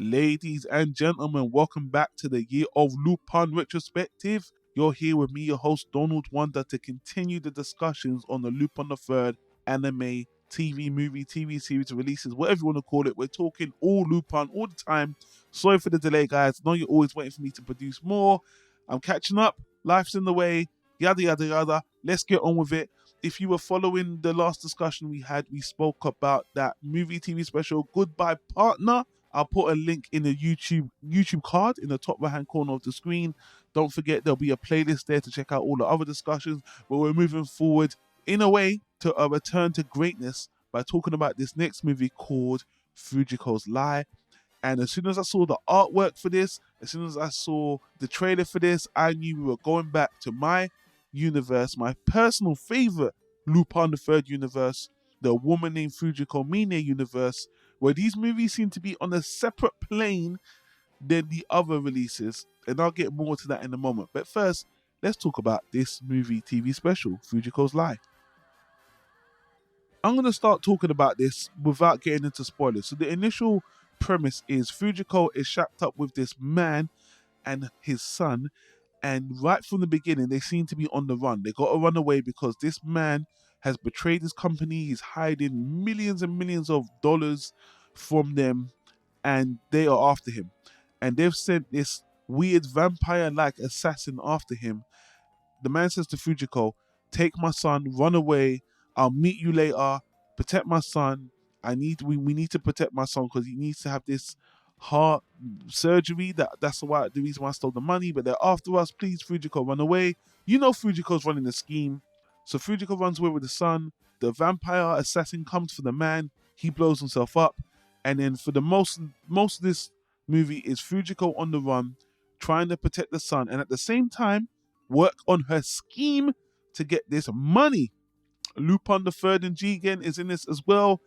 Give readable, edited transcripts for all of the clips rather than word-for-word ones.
Ladies and gentlemen, welcome back to the Year of Lupin retrospective. You're here with me, your host Donald Wonder, to continue the discussions on the Lupin the Third anime, TV, movie, TV series releases, whatever you want to call it. We're talking all Lupin all the time. Sorry for the delay, guys. I know you're always waiting for me to produce more. I'm catching up. Life's in the way. Yada, yada, yada. Let's get on with it. If you were following the last discussion we had, we spoke about that movie TV special, Goodbye Partner. I'll put a link in the YouTube card in the top right hand corner of the screen. Don't forget there'll be a playlist there to check out all the other discussions. But we're moving forward in a way to a return to greatness by talking about this next movie called Fujiko's Lie. And as soon as I saw the artwork for this, as soon as I saw the trailer for this, I knew we were going back to my universe, my personal favorite Lupin the Third universe, the Woman Named Fujiko Mine universe, where these movies seem to be on a separate plane than the other releases. And I'll get more to that in a moment. But first, let's talk about this movie TV special, Fujiko's Lie. I'm going to start talking about this without getting into spoilers. So the initial premise is Fujiko is shacked up with this man and his son. And right from the beginning, they seem to be on the run. They got to run away because this man has betrayed his company. He's hiding millions and millions of dollars from them, and they are after him. And they've sent this weird vampire-like assassin after him. The man says to Fujiko, "Take my son, run away. I'll meet you later. Protect my son. We need to protect my son because he needs to have this heart surgery. That's the reason why I stole the money. But they're after us. Please, Fujiko, run away." You know Fujiko's running the scheme. So Fujiko runs away with the son. The vampire assassin comes for the man. He blows himself up. And then for the most of this movie is Fujiko on the run, trying to protect the son, and at the same time work on her scheme to get this money. Lupin the Third and Jigen is in this as well.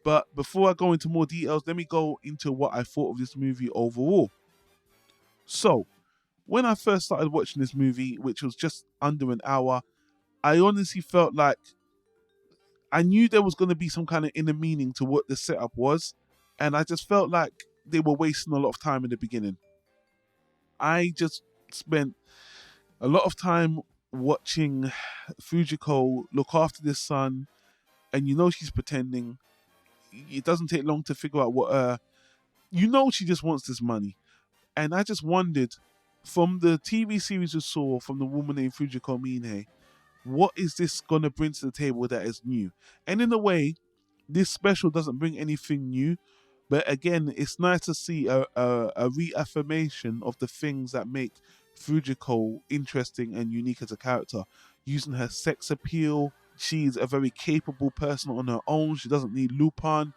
But before I go into more details, let me go into what I thought of this movie overall. So, when I first started watching this movie, which was just under an hour, I honestly felt like I knew there was going to be some kind of inner meaning to what the setup was, and I just felt like they were wasting a lot of time in the beginning. I just spent a lot of time watching Fujiko look after this son, and she's pretending. It doesn't take long to figure out what she just wants this money. And I just wondered, from the TV series we saw from the Woman Named Fujiko Mine, what is this going to bring to the table that is new? And in a way, this special doesn't bring anything new, but again, it's nice to see a reaffirmation of the things that make Fujiko interesting and unique as a character. Using her sex appeal, she's a very capable person on her own. She doesn't need Lupin.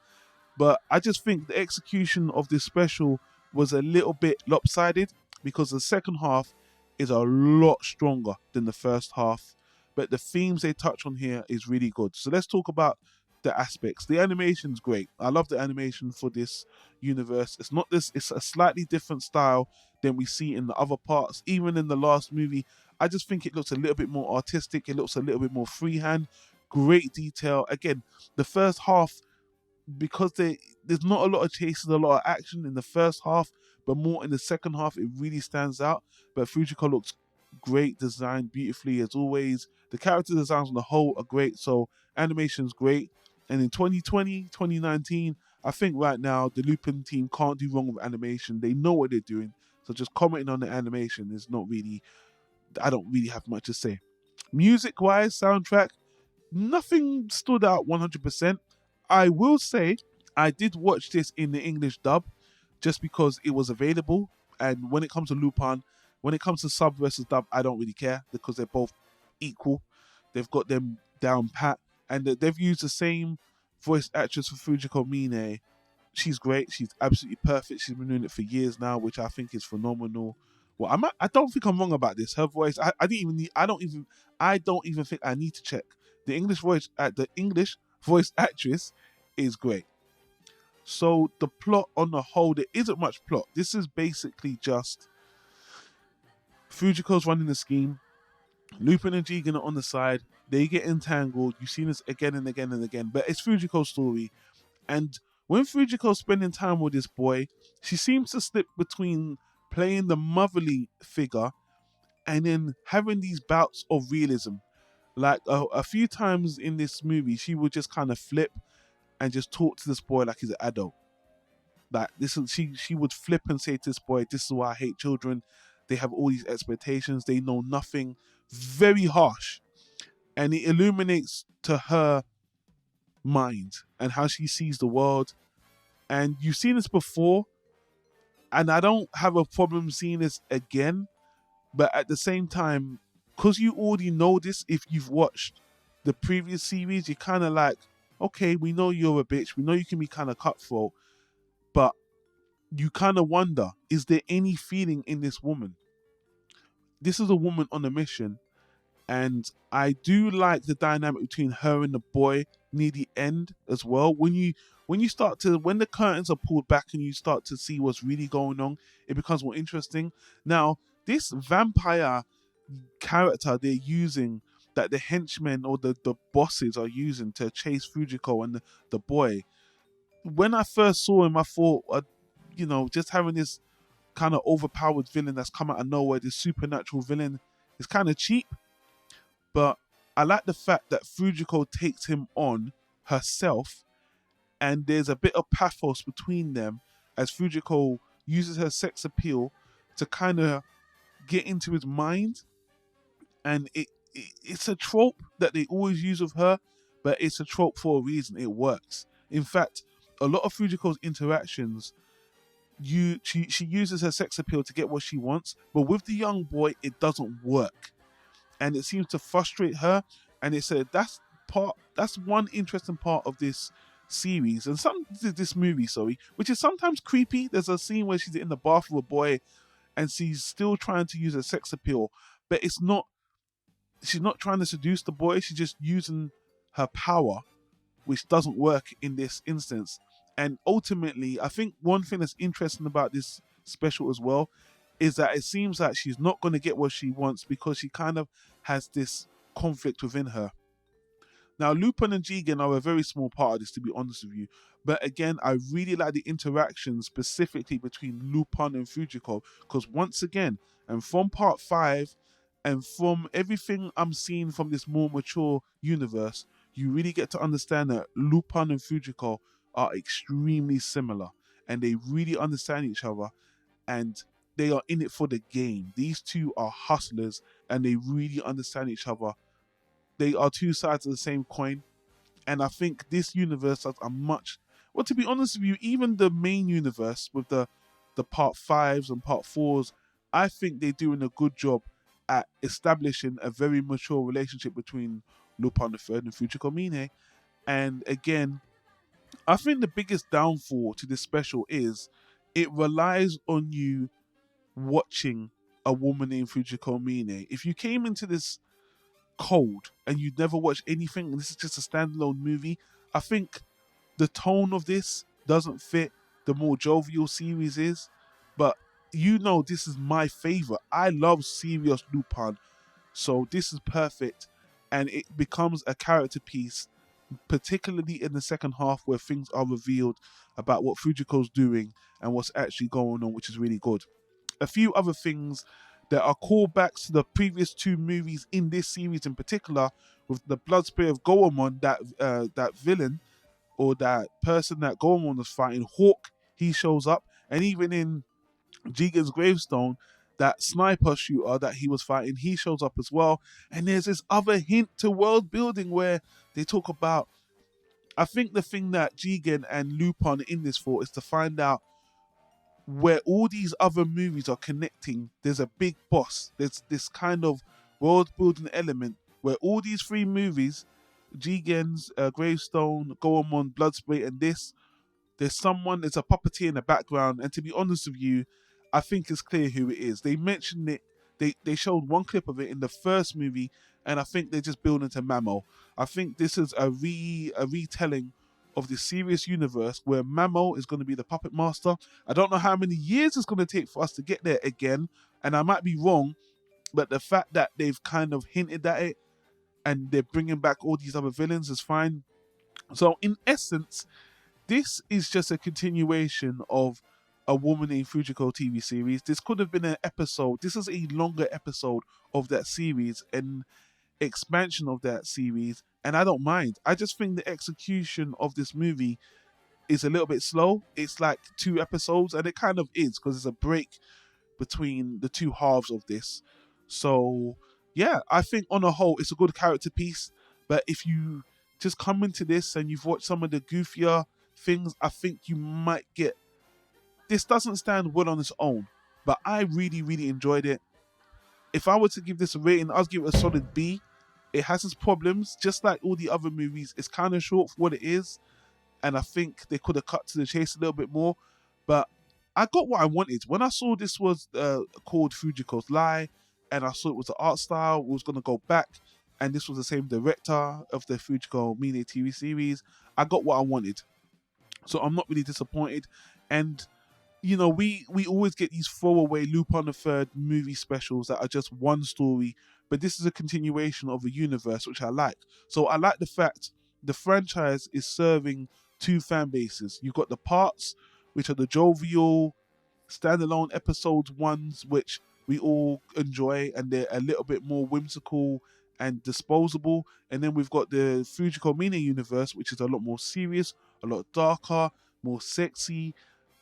But I just think the execution of this special was a little bit lopsided because the second half is a lot stronger than the first half. But the themes they touch on here is really good. So let's talk about the aspects. The animation's great. I love the animation for this universe. It's a slightly different style than we see in the other parts. Even in the last movie, I just think it looks a little bit more artistic. It looks a little bit more freehand. Great detail. Again, the first half, because there's not a lot of chases, a lot of action in the first half, but more in the second half, it really stands out. But Fujiko looks great, designed beautifully as always. The character designs on the whole are great, so animation's great. And in 2020, 2019, I think right now the Lupin team can't do wrong with animation. They know what they're doing, so just commenting on the animation is not really, I don't really have much to say. Music-wise, soundtrack, nothing stood out 100%. I will say I did watch this in the English dub just because it was available. And when it comes to Lupin, when it comes to sub versus dub, I don't really care because they're both equal. They've got them down pat. And they've used the same voice actress for Fujiko Mine. She's great. She's absolutely perfect. She's been doing it for years now, which I think is phenomenal. Well, I don't think I'm wrong about this. Her voice, I don't even think I need to check. The English voice actress is great. So the plot on the whole, there isn't much plot. This is basically just Fujiko's running the scheme. Lupin and Jigen are on the side. They get entangled. You've seen this again and again and again. But it's Fujiko's story. And When Fujiko's spending time with this boy, she seems to slip between playing the motherly figure and then having these bouts of realism. Like a few times in this movie, she would just kind of flip and just talk to this boy like he's an adult. Like this is she would flip and say to this boy, "This is why I hate children. They have all these expectations. They know nothing." Very harsh, and it illuminates to her mind and how she sees the world. And you've seen this before, and I don't have a problem seeing this again. But at the same time, because you already know this, if you've watched the previous series, you're kind of like, okay, we know you're a bitch. We know you can be kind of cutthroat. But you kind of wonder, is there any feeling in this woman? This is a woman on a mission. And I do like the dynamic between her and the boy near the end as well. When the curtains are pulled back and you start to see what's really going on, it becomes more interesting. Now, this vampire character they're using, that the henchmen or the bosses are using to chase Fujiko and the boy, when I first saw him, I thought, just having this kind of overpowered villain that's come out of nowhere, this supernatural villain, is kind of cheap. But I like the fact that Fujiko takes him on herself, and there's a bit of pathos between them as Fujiko uses her sex appeal to kind of get into his mind. And it's a trope that they always use with her, but it's a trope for a reason. It works. In fact, a lot of Fujiko's interactions, she uses her sex appeal to get what she wants, but with the young boy, it doesn't work. And it seems to frustrate her. And it's that's one interesting part of this series and this movie, which is sometimes creepy. There's a scene where she's in the bath with a boy and she's still trying to use her sex appeal, but she's not trying to seduce the boy. She's just using her power, which doesn't work in this instance. And ultimately, I think one thing that's interesting about this special as well is that it seems like she's not going to get what she wants because she kind of has this conflict within her. Now, Lupin and Jigen are a very small part of this, to be honest with you. But again, I really like the interaction specifically between Lupin and Fujiko, because once again, and from part 5, and from everything I'm seeing from this more mature universe, you really get to understand that Lupin and Fujiko are extremely similar, and they really understand each other, and they are in it for the game. These two are hustlers, and they really understand each other. They are two sides of the same coin, and I think this universe has a much... Well, to be honest with you, even the main universe with the part 5s and part 4s, I think they're doing a good job at establishing a very mature relationship between Lupin III and Fujiko Mine. And again, I think the biggest downfall to this special is it relies on you watching a woman named Fujiko Mine. If you came into this cold and you'd never watched anything and this is just a standalone movie, I think the tone of this doesn't fit the more jovial series is. But this is my favorite. I love serious Lupin, so this is perfect, and it becomes a character piece, particularly in the second half where things are revealed about what Fujiko's doing and what's actually going on, which is really good. A few other things that are callbacks to the previous 2 movies in this series in particular, with the blood spray of Goemon, that villain or that person that Goemon was fighting, Hawk, he shows up, and even in Jigen's gravestone, that sniper shooter that he was fighting, he shows up as well. And there's this other hint to world building where they talk about, I think the thing that Jigen and Lupin are in this for is to find out where all these other movies are connecting. There's a big boss. There's this kind of world building element where all these 3 movies, Jigen's gravestone, Goemon, Bloodspray, and this, there's a puppeteer in the background, and to be honest with you, I think it's clear who it is. They mentioned it, they showed one clip of it in the first movie, and I think they're just building to Mamo. I think this is a retelling of the serious universe where Mamo is going to be the puppet master. I don't know how many years it's going to take for us to get there again, and I might be wrong, but the fact that they've kind of hinted at it and they're bringing back all these other villains is fine. So in essence, this is just a continuation of a Woman Named Fujiko TV series. This could have been an episode. This is a longer episode of that series and expansion of that series, and I don't mind. I just think the execution of this movie is a little bit slow. It's like 2 episodes, and it kind of is because there's a break between the 2 halves of this. So yeah, I think on a whole it's a good character piece, but if you just come into this and you've watched some of the goofier things, I think you might get, this doesn't stand well on its own, but I really enjoyed it. If I were to give this a rating, I'd give it a solid B. It has its problems, just like all the other movies. It's kind of short for what it is, and I think they could have cut to the chase a little bit more, but I got what I wanted. When I saw this was called Fujiko's Lie, and I saw it was the art style, was going to go back, and this was the same director of the Fujiko Mine TV series, I got what I wanted. So I'm not really disappointed. And you know, we always get these throwaway Lupin the Third movie specials that are just one story, but this is a continuation of a universe, which I like. So I like the fact the franchise is serving 2 fan bases. You've got the parts, which are the jovial, standalone episodes ones, which we all enjoy, and they're a little bit more whimsical and disposable. And then we've got the Fujiko Mine universe, which is a lot more serious, a lot darker, more sexy,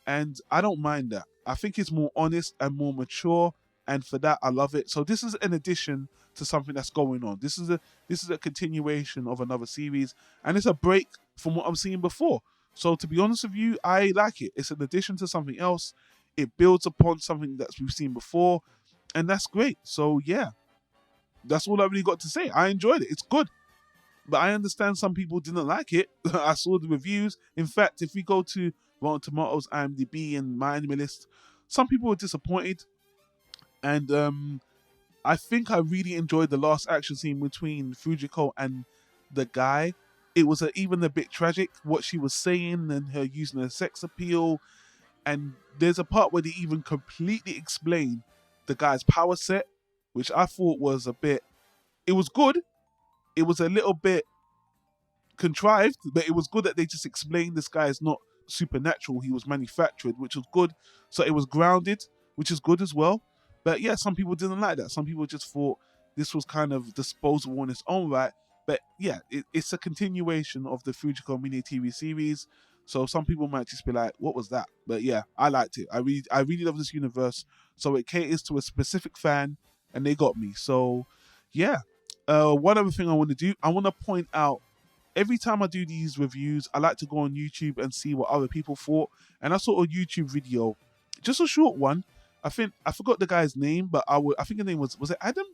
and I don't mind that. I think it's more honest and more mature, and for that I love it. So this is an addition to something that's going on. This is a continuation of another series, and it's a break from what I'm seeing before. So to be honest with you, I like it. It's an addition to something else. It builds upon something that we've seen before, and that's great. So yeah, that's all I really got to say. I enjoyed it. It's good. But I understand some people didn't like it. I saw the reviews. In fact, if we go to Rotten Tomatoes, IMDb, and My Anime List, some people were disappointed. And I think I really enjoyed the last action scene between Fujiko and the guy. It was even a bit tragic, what she was saying and her using her sex appeal. And there's a part where they even completely explain the guy's power set, which I thought was a bit, it was good. It was a little bit contrived, but it was good that they just explained this guy is not supernatural. He was manufactured, which was good. So it was grounded, which is good as well. But yeah, some people didn't like that. Some people just thought this was kind of disposable in its own right. But yeah, it's a continuation of the Fujiko Mine TV series. So some people might just be like, what was that? But yeah, I liked it. I really love this universe. So it caters to a specific fan, and they got me. So yeah. One other thing I want to do, I want to point out, every time I do these reviews, I like to go on YouTube and see what other people thought. And I saw a YouTube video, just a short one. I forgot the guy's name, but I think his name was it Adam?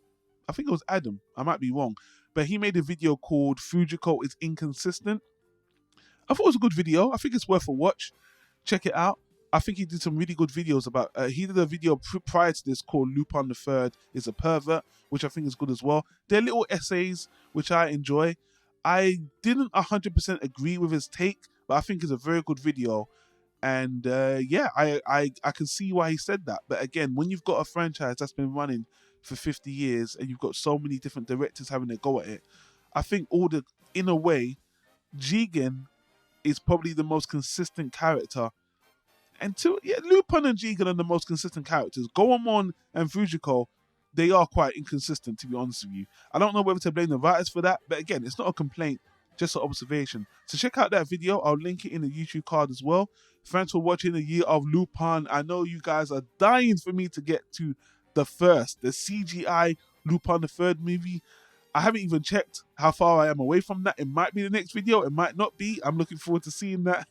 I think it was Adam. I might be wrong. But he made a video called Fujiko is Inconsistent. I thought it was a good video. I think it's worth a watch. Check it out. I think he did some really good videos about, he did a video prior to this called Lupin the Third is a Pervert, which I think is good as well. They're little essays, which I enjoy. I didn't 100% agree with his take, but I think it's a very good video. And yeah, I can see why he said that. But again, when you've got a franchise that's been running for 50 years and you've got so many different directors having a go at it, I think in a way, Jigen is probably the most consistent character. And Lupin and Jigen are the most consistent characters. Goemon and Fujiko, they are quite inconsistent, to be honest with you. I don't know whether to blame the writers for that, but again, it's not a complaint, just an observation. So check out that video. I'll link it in the YouTube card as well. Thanks for watching the Year of Lupin. I know you guys are dying for me to get to the CGI Lupin the Third movie. I haven't even checked how far I am away from that. It might be the next video. It might not be. I'm looking forward to seeing that.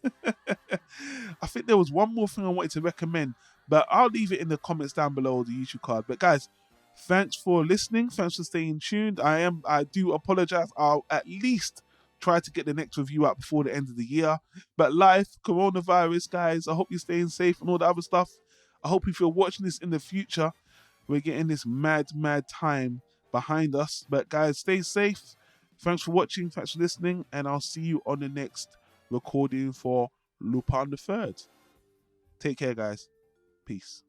I think there was one more thing I wanted to recommend, but I'll leave it in the comments down below the YouTube card. But guys, thanks for listening. Thanks for staying tuned. I do apologize. I'll at least try to get the next review out before the end of the year. But life, coronavirus, guys, I hope you're staying safe and all the other stuff. I hope if you're watching this in the future, we're getting this mad time behind us. But guys, stay safe. Thanks for watching. Thanks for listening. And I'll see you on the next recording for Lupin the Third. Take care, guys. Peace.